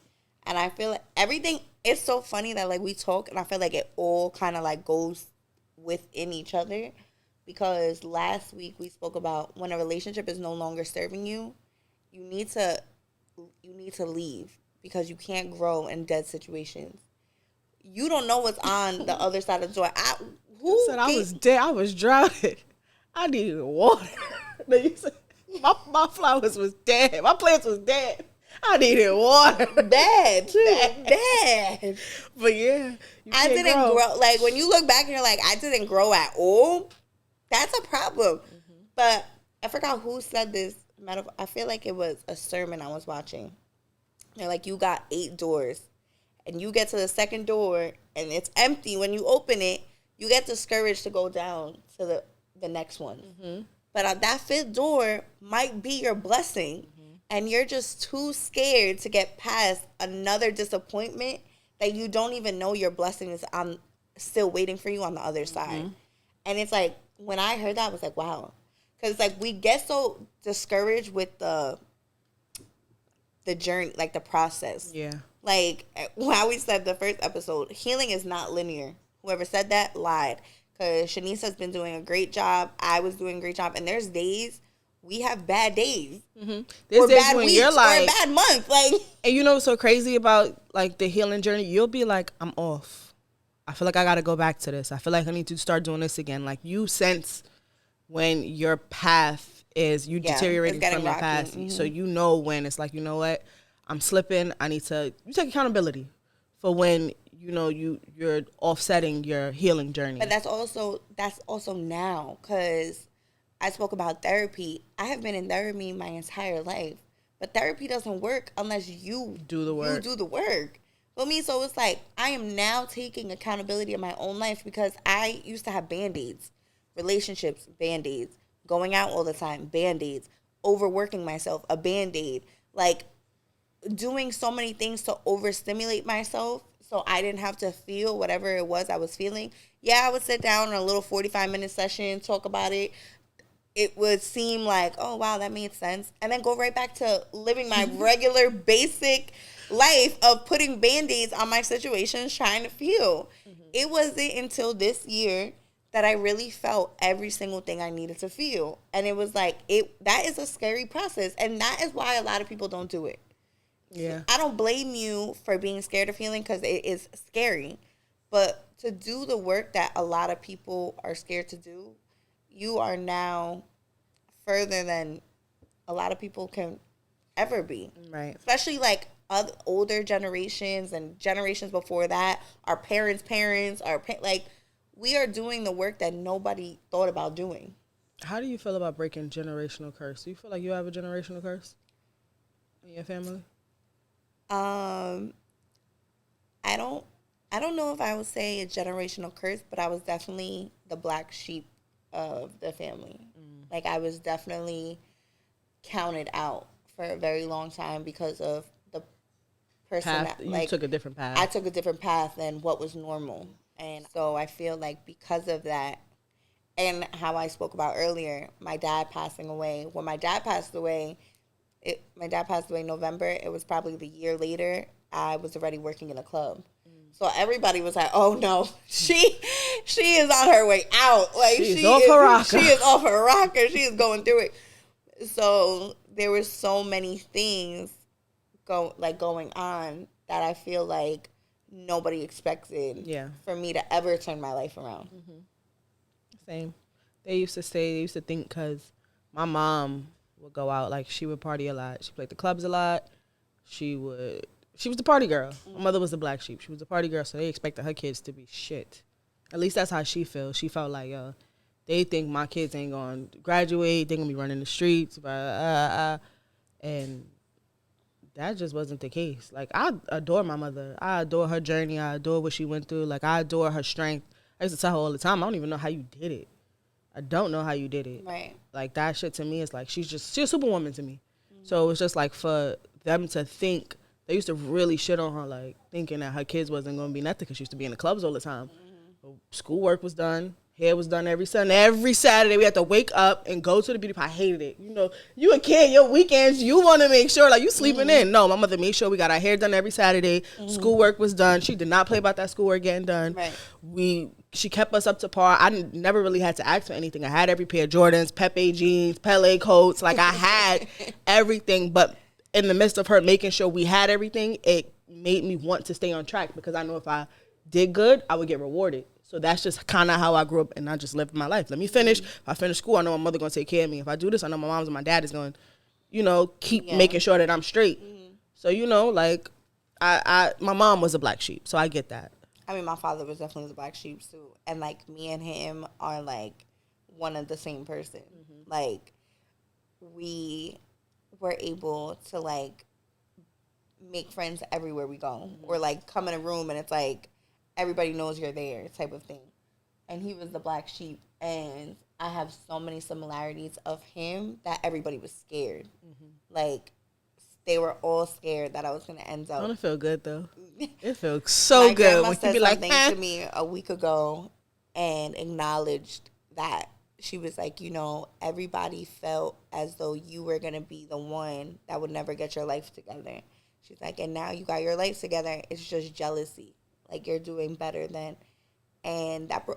And I feel like everything, it's so funny that, like, we talk, and I feel like it all kind of, like, goes within each other. Because last week we spoke about when a relationship is no longer serving you, you need to leave because you can't grow in dead situations. You don't know what's on the other side of the door. You said I was dead. I was drowning. I needed water. You said my flowers was dead. My plants was dead. I needed water. Bad. But yeah, I didn't grow. Like, when you look back and you're like, I didn't grow at all, that's a problem. But I forgot who said this, I feel like it was a sermon I was watching. They're like, you got 8 doors, and you get to the second door, and it's empty. When you open it, you get discouraged to go down to the next one. Mm-hmm. But that 5th door might be your blessing, and you're just too scared to get past another disappointment that you don't even know your blessing is still waiting for you on the other side. And it's like, when I heard that, I was like, wow. Because, like, we get so discouraged with the journey, like, the process. Yeah. Like, how we said the first episode, healing is not linear. Whoever said that lied. Because Shanice has been doing a great job. I was doing a great job. And there's days, we have bad days. Mm-hmm. There's or days bad when weeks, you're like, or a bad month. Like, and you know what's so crazy about, like, the healing journey? You'll be like, I'm off. I feel like I got to go back to this. I feel like I need to start doing this again. Like, you sense when your path is, you deteriorating from your past. Mm-hmm. So you know when it's like, you know what? I'm slipping. You take accountability for when, you know, you're offsetting your healing journey. But that's also now, because I spoke about therapy. I have been in therapy my entire life, but therapy doesn't work unless you do the work. You do the work. For me, so it's like I am now taking accountability in my own life, because I used to have Band-Aids, relationships, Band-Aids, going out all the time, Band-Aids, overworking myself, a Band-Aid, like doing so many things to overstimulate myself so I didn't have to feel whatever it was I was feeling. Yeah, I would sit down in a little 45-minute session, talk about it. It would seem like, oh, wow, that made sense. And then go right back to living my regular, basic life of putting Band-Aids on my situations, trying to feel. Mm-hmm. It wasn't until this year that I really felt every single thing I needed to feel. And it was like, that is a scary process. And that is why a lot of people don't do it. Yeah. I don't blame you for being scared of healing, because it is scary. But to do the work that a lot of people are scared to do, you are now further than a lot of people can ever be. Right. Especially like other older generations and generations before that, our parents, like, we are doing the work that nobody thought about doing. How do you feel about breaking generational curse? Do you feel like you have a generational curse in your family? I don't know if I would say a generational curse, but I was definitely the black sheep of the family. Like, I was definitely counted out for a very long time because of the person path, that, like, you took a different path. I took a different path than what was normal. And so I feel like because of that, and how I spoke about earlier, my dad passing away. When my dad passed away, my dad passed away in November. It was probably the year later. I was already working in a club. So everybody was like, oh, no, she is on her way out. Like, she is off her rocker. She is going through it. So there were so many things going on that I feel like nobody expected for me to ever turn my life around. Mm-hmm. Same. They used to think, because my mom would go out, like, she would party a lot. She played the clubs a lot. She was the party girl. My mother was the black sheep. She was the party girl, so they expected her kids to be shit. At least that's how she feels. She felt like, yo, they think my kids ain't going to graduate. They're going to be running the streets. And that just wasn't the case. Like, I adore my mother. I adore her journey. I adore what she went through. Like, I adore her strength. I used to tell her all the time, I don't even know how you did it. I don't know how you did it. Right. Like, that shit to me is like, she's a superwoman to me. Mm-hmm. So it's just like, for them to think, they used to really shit on her, like, thinking that her kids wasn't going to be nothing, because she used to be in the clubs all the time. Mm-hmm. Schoolwork was done. Hair was done every Sunday. Every Saturday, we had to wake up and go to the beauty. I hated it. You know, you a kid, your weekends, you want to make sure, like, you sleeping in. No, my mother made sure we got our hair done every Saturday. Mm-hmm. Schoolwork was done. She did not play about that schoolwork getting done. Right. She kept us up to par. I never really had to ask for anything. I had every pair of Jordans, Pepe jeans, Pele coats. Like, I had everything. But in the midst of her making sure we had everything, it made me want to stay on track, because I know if I did good, I would get rewarded. So that's just kind of how I grew up, and I just lived my life. Let me finish. If I finish school, I know my mother going to take care of me. If I do this, I know my mom's and my dad is going to, you know, keep making sure that I'm straight. Mm-hmm. So, you know, like, my mom was a black sheep, so I get that. I mean, my father was definitely the black sheep, too. And, like, me and him are, like, one of the same person. Mm-hmm. Like, we we're able to like make friends everywhere we go, or like come in a room and it's like everybody knows you're there type of thing. And he was the black sheep, and I have so many similarities of him that everybody was scared. Like, they were all scared that I was going to end up. Don't it feel good, though? It feels so good when you be like, to me a week ago and acknowledged that. She was like, you know, everybody felt as though you were going to be the one that would never get your life together. She's like, and now you got your life together. It's just jealousy. Like, you're doing better than. And that,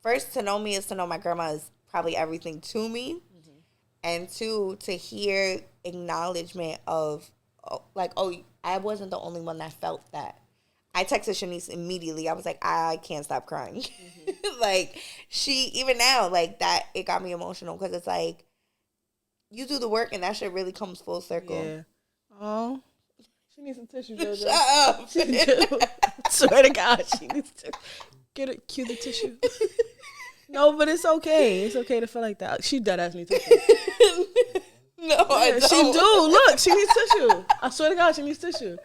first, to know me is to know my grandma is probably everything to me. And two, to hear acknowledgement of, like, oh, I wasn't the only one that felt that. I texted Shanice immediately. I was like, I can't stop crying. Like, she, even now, like, that, it got me emotional because it's like, you do the work and that shit really comes full circle. Yeah. Oh, she needs some tissue, JoJo. Shut up. She do. I swear to God, she needs to cue the tissue. No, but it's okay. It's okay to feel like that. She dead ass needs tissue. No, I don't. She do. Look, she needs tissue. I swear to God, she needs tissue.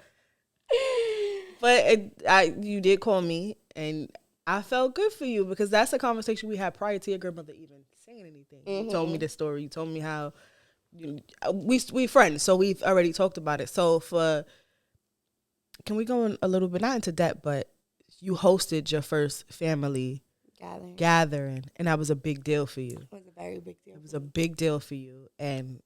But you did call me, and I felt good for you because that's a conversation we had prior to your grandmother even saying anything. You told me the story. You told me how we friends, so we've already talked about it. So can we go in a little bit, not into depth, but you hosted your first family gathering, and that was a big deal for you. It was a very big deal. It was a big deal for you, and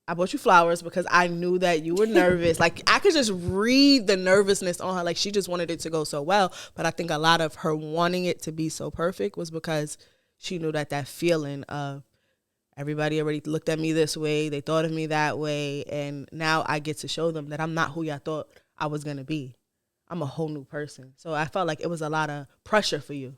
I bought you flowers because I knew that you were nervous. Like, I could just read the nervousness on her. Like, she just wanted it to go so well. But I think a lot of her wanting it to be so perfect was because she knew that feeling of everybody already looked at me this way. They thought of me that way. And now I get to show them that I'm not who y'all thought I was going to be. I'm a whole new person. So I felt like it was a lot of pressure for you.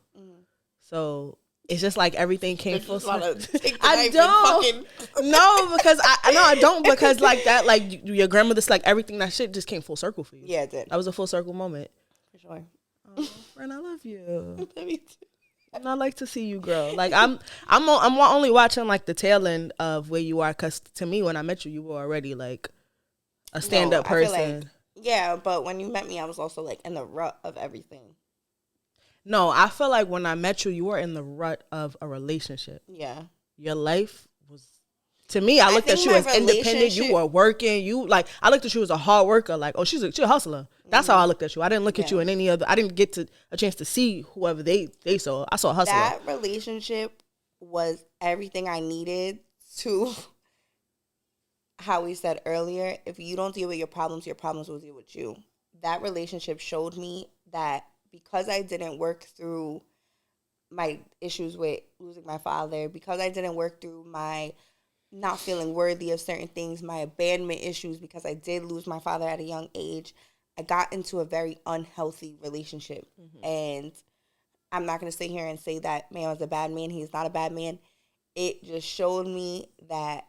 So it's just like everything came full circle. I don't. No, because I don't, because like that, like your grandmother's like everything, that shit just came full circle for you. Yeah, it did. That was a full circle moment. For sure. Oh, friend, I love you. Me too. And I like to see you grow. Like I'm only watching like the tail end of where you are, because to me when I met you, you were already like a stand-up person. Yeah, but when you met me, I was also like in the rut of everything. No, I feel like when I met you, you were in the rut of a relationship. Yeah. Your life was, to me, I looked at you as independent. You were working. I looked at you as a hard worker. Like, oh, she's a hustler. That's how I looked at you. I didn't look at you in any other, I didn't get a chance to see whoever they saw. I saw a hustler. That relationship was everything I needed to, how we said earlier, if you don't deal with your problems will deal with you. That relationship showed me that because I didn't work through my issues with losing my father, because I didn't work through my not feeling worthy of certain things, my abandonment issues, because I did lose my father at a young age, I got into a very unhealthy relationship. And I'm not going to sit here and say that man was a bad man. He's not a bad man. It just showed me that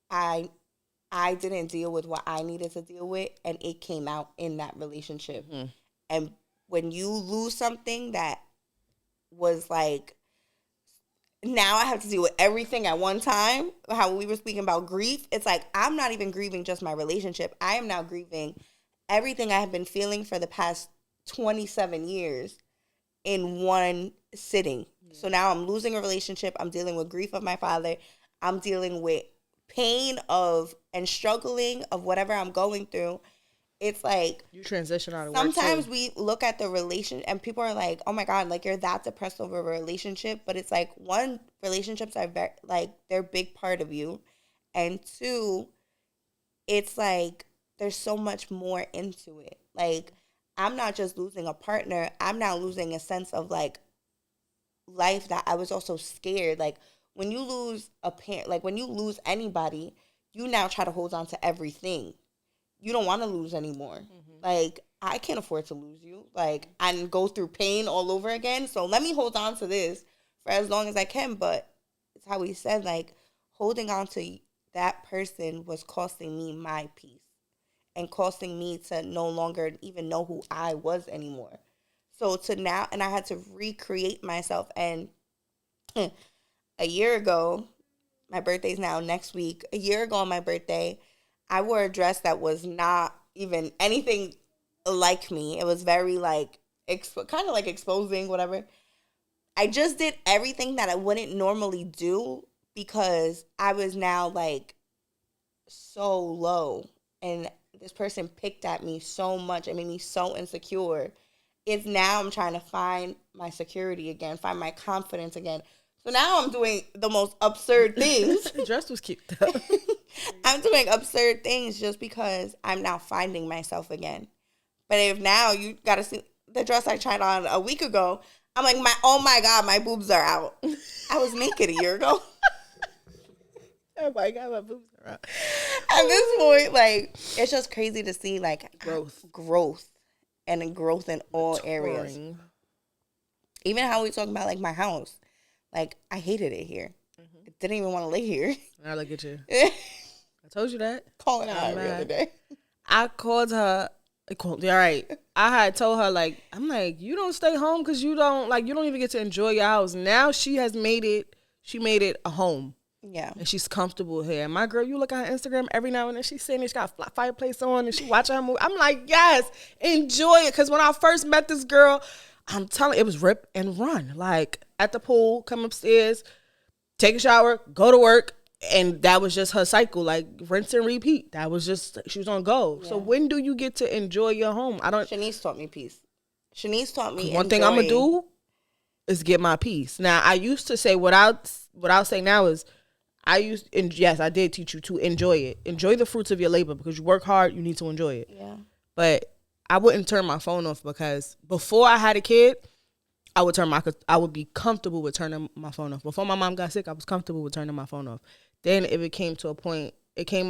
I didn't deal with what I needed to deal with, and it came out in that relationship. And when you lose something that was like, now I have to deal with everything at one time, how we were speaking about grief, it's like, I'm not even grieving just my relationship. I am now grieving everything I have been feeling for the past 27 years in one sitting. So now I'm losing a relationship. I'm dealing with grief of my father. I'm dealing with pain of and struggling of whatever I'm going through. It's like, you transition out of sometimes we look at the relation and people are like, oh my God, like you're that depressed over a relationship. But it's like, one, relationships are very, like, they're a big part of you. And two, it's like, there's so much more into it. Like, I'm not just losing a partner. I'm now losing a sense of like life that I was also scared. Like, when you lose a parent, like when you lose anybody, you now try to hold on to everything. You don't want to lose anymore. Like, I can't afford to lose you. Like, I go through pain all over again. So let me hold on to this for as long as I can. But it's how we said, like, holding on to that person was costing me my peace and costing me to no longer even know who I was anymore. So to now, and I had to recreate myself. And a year ago, My birthday's now next week. A year ago on my birthday, I wore a dress that was not even anything like me. It was very like kind of like exposing, whatever. I just did everything that I wouldn't normally do because I was now like so low, and this person picked at me so much. It made me so insecure. It's now I'm trying to find my security again, find my confidence again. So now I'm doing the most absurd things. The dress was cute though. I'm doing absurd things just because I'm now finding myself again. But if now you got to see the dress I tried on a week ago, I'm like, oh my God, my boobs are out. I was naked a year ago. Oh my God, my boobs are out. At this point, like, it's just crazy to see, like, growth and growth in all areas. Even how we talk about, like, my house. Like, I hated it here. Mm-hmm. I didn't even want to live here. Now look at you. I told you that. Calling her out the other day. I called her. All right. I had told her, like, I'm like, you don't stay home because you don't even get to enjoy your house. Now she made it a home. Yeah. And she's comfortable here. And my girl, you look at her Instagram every now and then, she's sitting there, she got a fireplace on and she watching her movie. I'm like, yes, enjoy it. Because when I first met this girl, I'm telling you, it was rip and run. Like, at the pool, come upstairs, take a shower, go to work. And that was just her cycle, like rinse and repeat. That was just, she was on go. Yeah. So when do you get to enjoy your home? Shanice taught me peace. Shanice taught me one thing I'm going to do is get my peace. Now, I used to say, what I'll say now is, yes, I did teach you to enjoy it. Enjoy the fruits of your labor because you work hard, you need to enjoy it. Yeah. But I wouldn't turn my phone off because before I had a kid, I would be comfortable with turning my phone off. Before my mom got sick, I was comfortable with turning my phone off. Then it came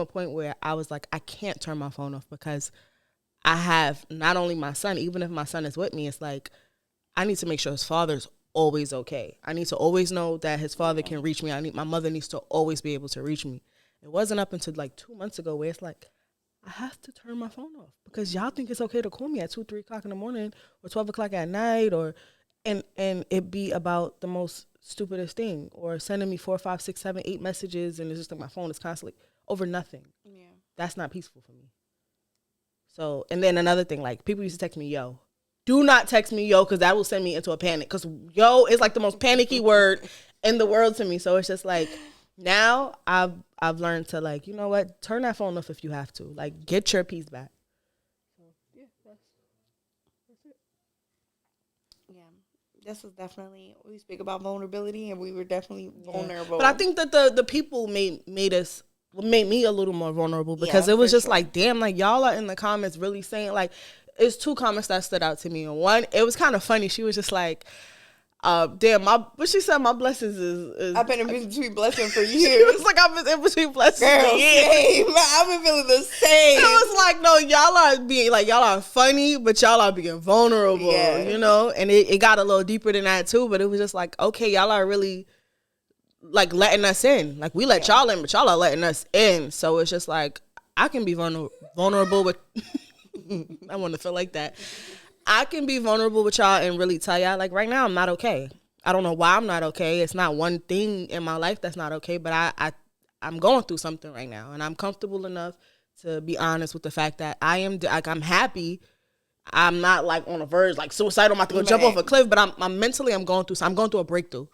a point where I was like, I can't turn my phone off because I have not only my son, even if my son is with me, it's like, I need to make sure his father's always okay. I need to always know that his father can reach me. My mother needs to always be able to reach me. It wasn't up until like 2 months ago where it's like, I have to turn my phone off because y'all think it's okay to call me at 2, 3 o'clock in the morning or 12 o'clock at night and it be about the most stupidest thing or sending me 4, 5, 6, 7, 8 messages and it's just like my phone is constantly over nothing. Yeah. That's not peaceful for me. So, and then another thing, like people used to text me, yo. Do not text me, yo, because that will send me into a panic. Because yo is like the most panicky word in the world to me. So it's just like now I've learned to like, you know what? Turn that phone off if you have to. Like get your peace back. So yeah, that's it. Yeah, this was definitely we speak about vulnerability and we were definitely vulnerable. But I think that the people made me a little more vulnerable because it was just like, damn, like y'all are in the comments really saying like. It's 2 comments that stood out to me. And one, it was kind of funny. She was just like, damn, what she said, my blessings is I've been in between blessings for years. She was like, I've been in between blessings for years. Same. I've been feeling the same. It was like, no, y'all are funny, but y'all are being vulnerable, you know? And it got a little deeper than that too, but it was just like, okay, y'all are really like letting us in. Like we let y'all in, but y'all are letting us in. So it's just like, I can be vulnerable with... I want to feel like that. I can be vulnerable with y'all and really tell y'all, like, right now, I'm not okay. I don't know why I'm not okay. It's not one thing in my life that's not okay, but I'm going through something right now, and I'm comfortable enough to be honest with the fact that I'm happy. I'm not, like, on a verge, like, suicidal. I'm about to go jump off a cliff, but I'm mentally, I'm going through a breakthrough,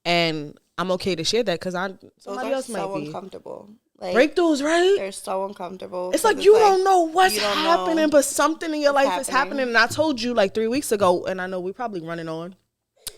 and I'm okay to share that because somebody else might be. Uncomfortable. Like, breakthroughs, right? They're so uncomfortable. It's like you don't know what's happening, but something in your life is happening. And I told you like 3 weeks ago, and I know we're probably running on,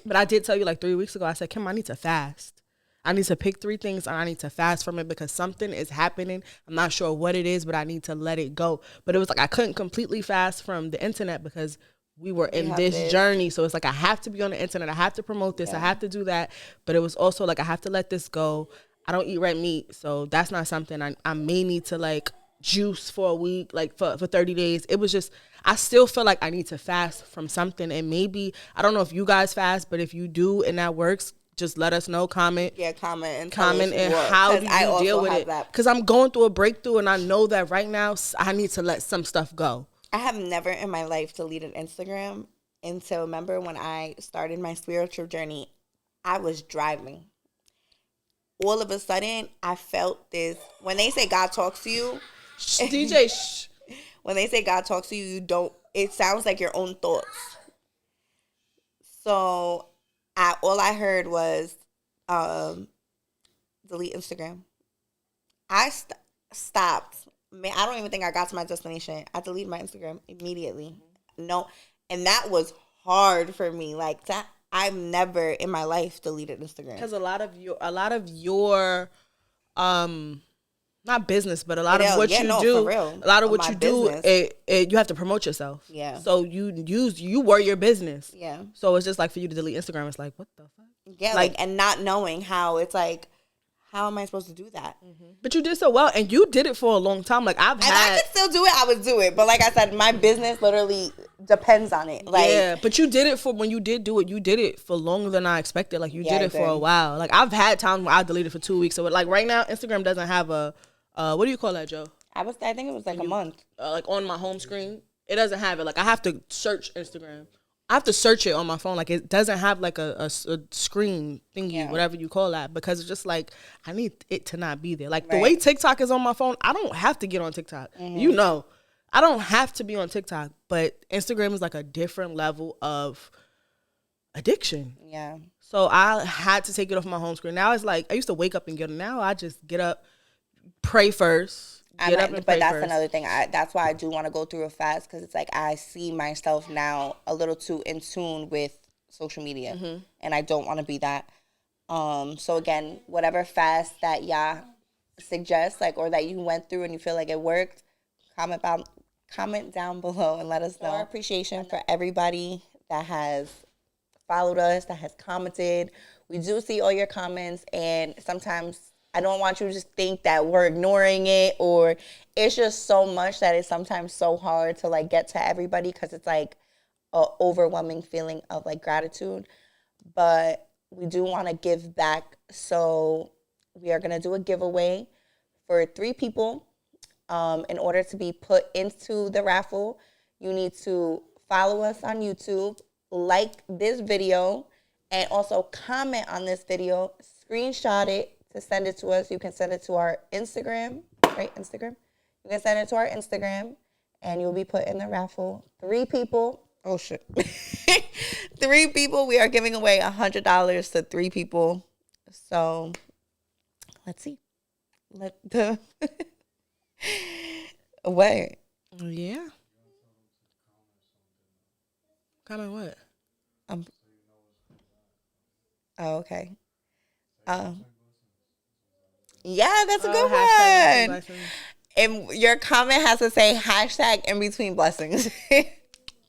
but I did tell you like 3 weeks ago, I said, Kim, I need to fast. I need to pick 3 things and I need to fast from it because something is happening. I'm not sure what it is, but I need to let it go. But it was like I couldn't completely fast from the internet because we were in this journey. So it's like I have to be on the internet. I have to promote this. I have to do that. But it was also like I have to let this go. I don't eat red meat, so that's not something I may need to like juice for a week, like for 30 days. It was just, I still feel like I need to fast from something. And maybe, I don't know if you guys fast, but if you do and that works, just let us know, comment. Yeah, comment and how do you deal with it? Because I'm going through a breakthrough and I know that right now I need to let some stuff go. I have never in my life deleted Instagram. And so remember when I started my spiritual journey, I was driving. all of a sudden, I felt this. When they say God talks to you, DJ, shh. When they say God talks to you, you don't. It sounds like your own thoughts. So, all I heard was, delete Instagram. I stopped. Man, I don't even think I got to my destination. I deleted my Instagram immediately. No, and that was hard for me. Like that, I've never in my life deleted Instagram because a lot of your, not business, but a lot of what you do, a lot of what you do, you have to promote yourself. Yeah. So you were your business. Yeah. So it's just like for you to delete Instagram, it's like, what the fuck? Yeah, like and not knowing how it's like. How am I supposed to do that? Mm-hmm. But you did so well, and you did it for a long time. Like if I could still do it, I would do it. But like I said, my business literally depends on it. Like, yeah, but you did it when you did do it. You did it for longer than I expected. Like you did it for a while. Like I've had times where I deleted for 2 weeks. So like right now, Instagram doesn't have a what do you call that, Joe? I think it was like a month. Like on my home screen, it doesn't have it. Like I have to search Instagram. I have to search it on my phone. Like it doesn't have like a screen thingy, whatever you call that, because it's just like I need it to not be there. Like the way TikTok is on my phone, I don't have to get on TikTok. Mm-hmm. You know, I don't have to be on TikTok, but Instagram is like a different level of addiction. Yeah. So I had to take it off my home screen. Now it's like I used to wake up and get it. Now I just get up, pray first. But that's another thing. That's why I do want to go through a fast, because it's like I see myself now a little too in tune with social media, and I don't want to be that. So again, whatever fast that y'all suggest, like, or that you went through and you feel like it worked, comment down below and let us know. Our appreciation for everybody that has followed us, that has commented. We do see all your comments, and sometimes I don't want you to just think that we're ignoring it, or it's just so much that it's sometimes so hard to like get to everybody, because it's like an overwhelming feeling of like gratitude. But we do want to give back. So we are going to do a giveaway for 3 people. In order to be put into the raffle, you need to follow us on YouTube, like this video, and also comment on this video, screenshot it, to send it to us. You can send it to our Instagram, right? Instagram. You can send it to our Instagram, and you'll be put in the raffle. 3 people. Oh, shit. 3 people. We are giving away $100 to 3 people. So, let's see. What? Yeah. Comment what? Oh, okay. Yeah, that's a good one. And your comment has to say hashtag in between blessings.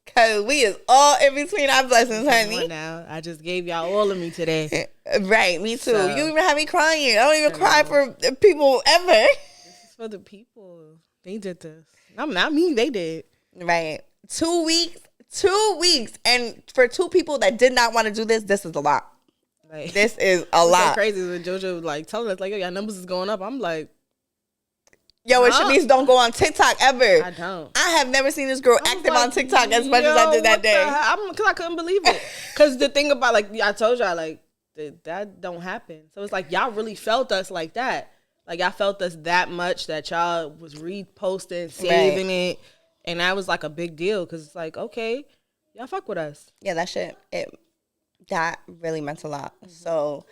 Because we is all in between our blessings, honey. Now, I just gave y'all all of me today. Right, me too. So, you even have me crying. I don't even cry for people ever. This is for the people. They did this. Not me, they did. Right. 2 weeks. 2 weeks. And for 2 people that did not want to do this, this is a lot. Like, this is a lot. So crazy when JoJo like telling us like, yo, your numbers is going up. I'm like, yo, and Shanice don't go on TikTok ever. I don't. I have never seen this girl active on TikTok as much as I did that day. Because I couldn't believe it. Because the thing about, like, I told y'all, like, that don't happen. So it's like y'all really felt us like that. Like, y'all felt us that much that y'all was reposting, saving it. And that was like a big deal, because it's like, okay, y'all fuck with us. Yeah, that shit, that really meant a lot. Mm-hmm. So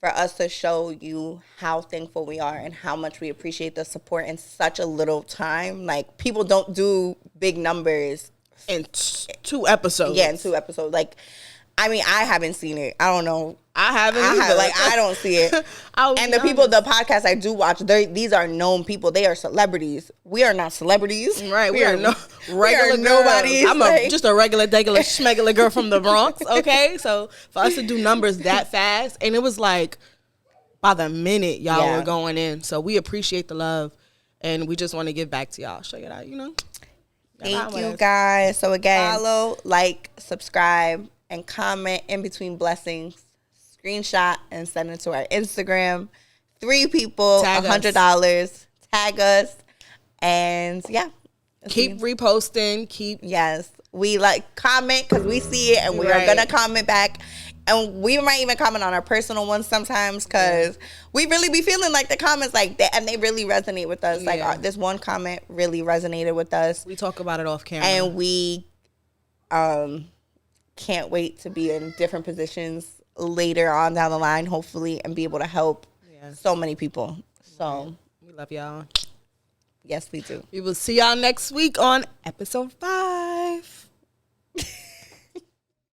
for us to show you how thankful we are and how much we appreciate the support in such a little time. Like, people don't do big numbers in 2 episodes. Yeah, in 2 episodes. Like, I mean, I haven't seen it. I don't know. I haven't either. Like, I don't see it. And the people, the podcast I do watch, these are known people. They are celebrities. We are not celebrities. Right. We are regular nobodies. I'm just a regular, schmegular girl from the Bronx. Okay. So for us to do numbers that fast, and it was like by the minute y'all were going in. So we appreciate the love, and we just want to give back to y'all. Check it out, you know. Thank you, guys. So again, follow, like, subscribe, and comment in between blessings. Screenshot and send it to our Instagram. 3 people, $100. Tag us. And yeah. Keep reposting. Yes. We like comment because we see it, and we are going to comment back. And we might even comment on our personal ones sometimes because we really be feeling like the comments like that, and they really resonate with us. Like this one comment really resonated with us. We talk about it off camera. And we can't wait to be in different positions later on down the line, hopefully, and be able to help so many people. So we love y'all. Yes, we do. We will see y'all next week on episode 5.